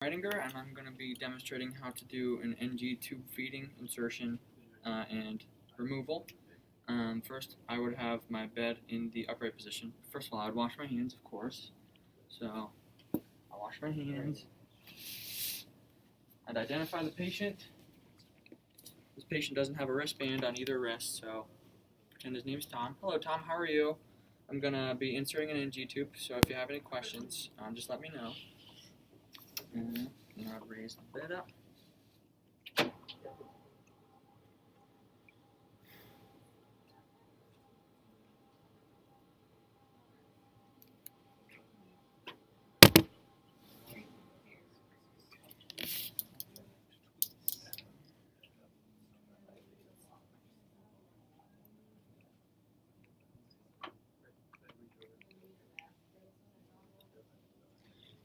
Reitinger, and I'm going to be demonstrating how to do an NG tube feeding, insertion, and removal. First, I would have my bed in the upright position. First of all, I would wash my hands, of course. So, I'll wash my hands. I'd identify the patient. This patient doesn't have a wristband on either wrist, so pretend his name's Tom. Hello, Tom, how are you? I'm going to be inserting an NG tube, so if you have any questions, just let me know. And I'll raise the bed up.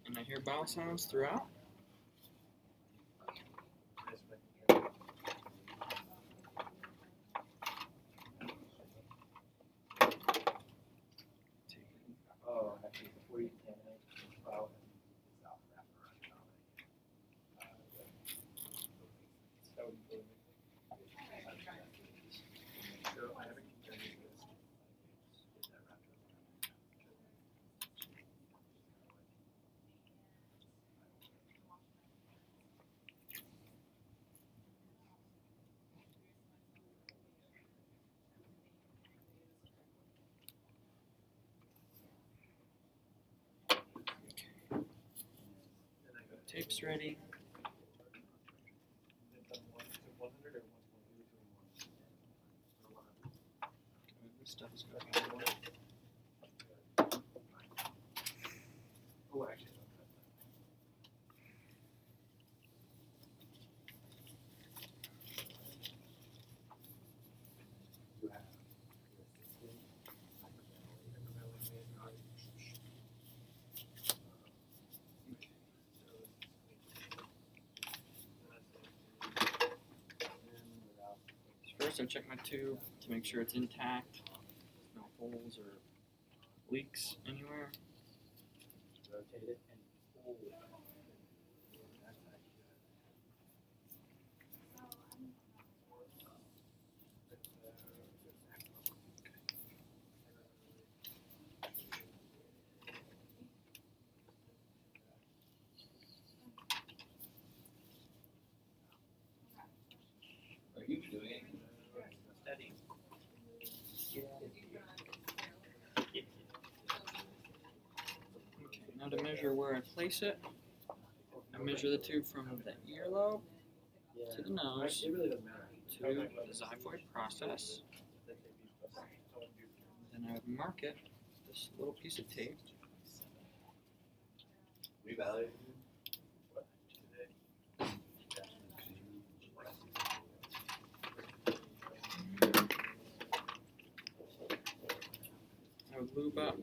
And I hear bowel sounds throughout. Tape's ready. This stuff is going to be First, I check my tube to make sure it's intact. No holes or leaks anywhere. Rotate it and pull it. Are you doing it? Steady. Okay, now to measure where I place it, I measure the tube from the earlobe to the nose It really doesn't matter. to the xiphoid process. Then I would mark it with this little piece of tape. Revalidate. I would lube up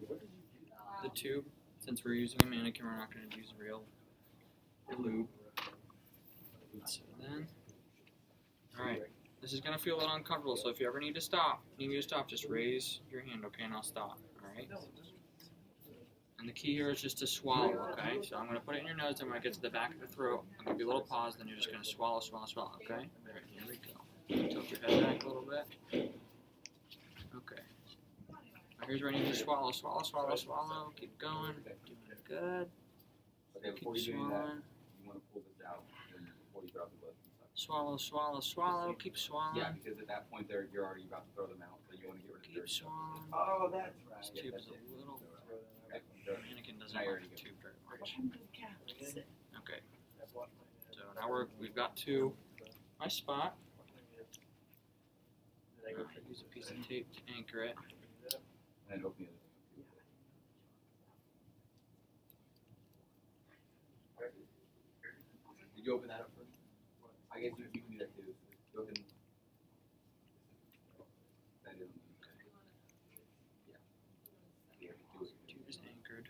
the tube. Since we're using a mannequin, we're not going to use real lube. So then, alright, this is going to feel a little uncomfortable, so if you ever need to stop, just raise your hand, okay, and I'll stop, alright? And the key here is just to swallow, okay? So I'm going to put it in your nose, and when I get to the back of the throat, I'll give you a little pause, then you're just going to swallow, swallow, swallow, okay? Alright, here we go. Tilt your head back a little bit. Okay. Now here's where I need you to swallow, swallow, swallow, swallow. Keep going. Doing good. Okay, before Keep you do that, swallowing. you want to pull this out before you throw out the blood. Swallow, swallow, swallow. Keep swallowing. Yeah, because at that point there, you're already about to throw them out, so you want to get rid of the Keep dirty stuff. swallowing. Oh, that's right. This tube is a little. Okay, Mannequin doesn't Now you're like the ready to tube very much. Okay. So now we've got to my spot. Use a piece of tape to anchor it. And then open the other thing. Did you open that up first? I guess you can do that too. Go ahead and that is yeah. Yeah, do it. Tube is anchored.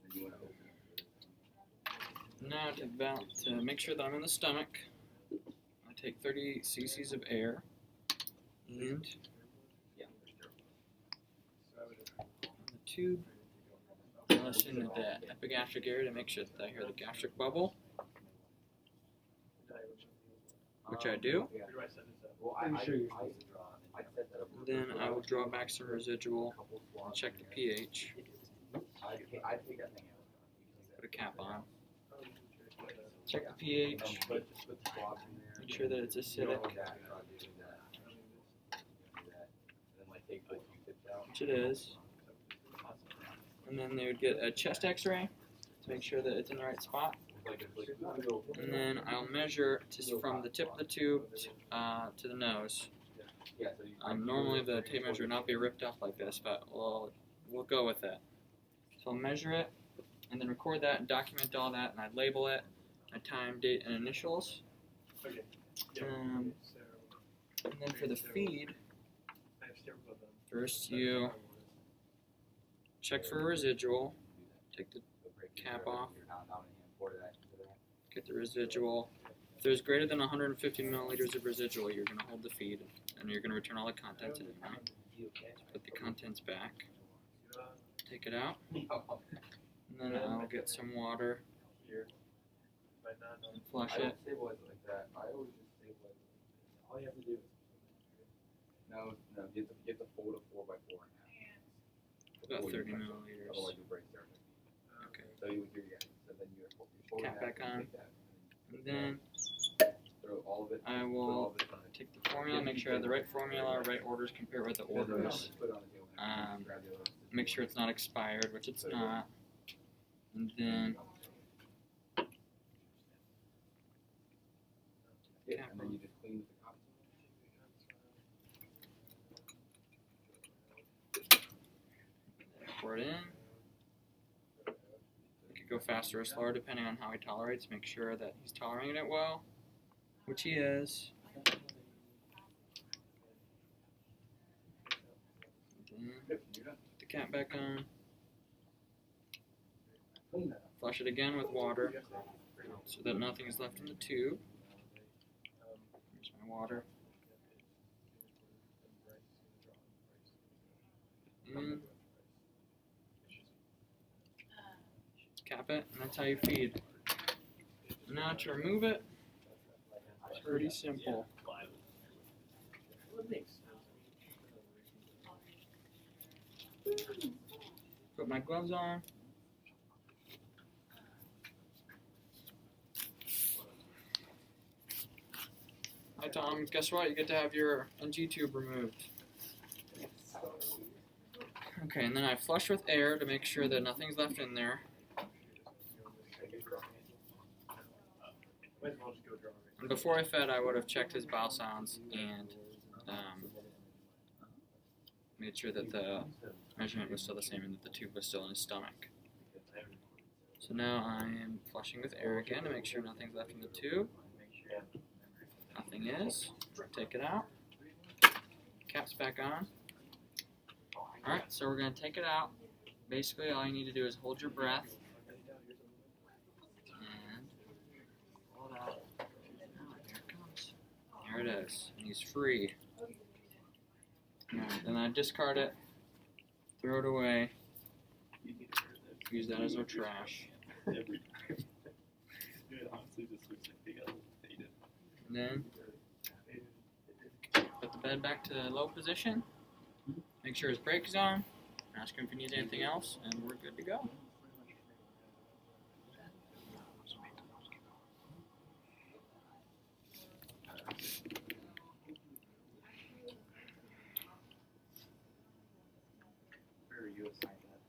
Then you want to open it. Now to make sure that I'm in the stomach, I take 30 cc's of air and Yeah. on the tube, listen to the epigastric area to make sure that I hear the gastric bubble, which I do. Yeah. Where do I set this up? Well, Pretty sure you're I supposed to draw it. I set that up. Then I will draw back some residual and check the pH. I take that thing out. Put a cap on. Check the pH. Put the squash in there. Make sure that it's acidic, And then like take the Q-tips out. which it is. And then they would get a chest X-ray to make sure that it's in the right spot. And then I'll measure just from the tip of the tube to the nose. Yeah, so Normally the tape measure would not be ripped off like this, but we'll go with it. So I'll measure it, and then record that and document all that, and I'd label it, my time, date, and initials. Okay. Um, So, And then for the feed, I have steroids on them. first you check for a residual, take the cap off, get the residual. If there's greater than 150 milliliters of residual, you're going to hold the feed, and you're going to return all the contents in it. Right? Put the contents back, take it out, and then I'll get some water But not on. and flush I it. don't stabilize it like that. I always just stabilize it. All you have to do is. No, you have to fold a 4x4 in half. About Before you 30 touch it. milliliters. Otherwise you'll break everything. Okay. So you would do, yeah. So then you're folding Cap that, back on. take that, And then throw all of it. I put all will of it on the take the formula, make sure I have the right formula, right orders, compare it with the orders. Put it on the table. Grab the other one. Make sure it's not expired, which it's not. And then Yeah, and then you just clean with the cotton. pour it in. You could go faster or slower depending on how he tolerates. Make sure that he's tolerating it well, which he is. Then Yep, you're done. put the cap back on. Clean that up. Flush it again with water so that nothing is left in the tube. Here's my water. And cap it, and that's how you feed. Now to remove it, it's pretty simple. Put my gloves on. Hi Tom, guess what? You get to have your NG tube removed. Okay, and then I flush with air to make sure that nothing's left in there. Might as well just go draw it. And before I fed, I would have checked his bowel sounds and made sure that the measurement was still the same and that the tube was still in his stomach. So now I am flushing with air again to make sure nothing's left in the tube. Nothing is. Take it out. Cap's back on. Alright, so we're going to take it out. Basically, all you need to do is hold your breath. And pull it out. Oh, here it comes. There it is. And he's free. Alright, then I discard it. Throw it away. Use that as our trash. And then put the bed back to low position. Make sure his brake is on. Ask him if he needs anything else, and we're good to go. Where are you assigned at?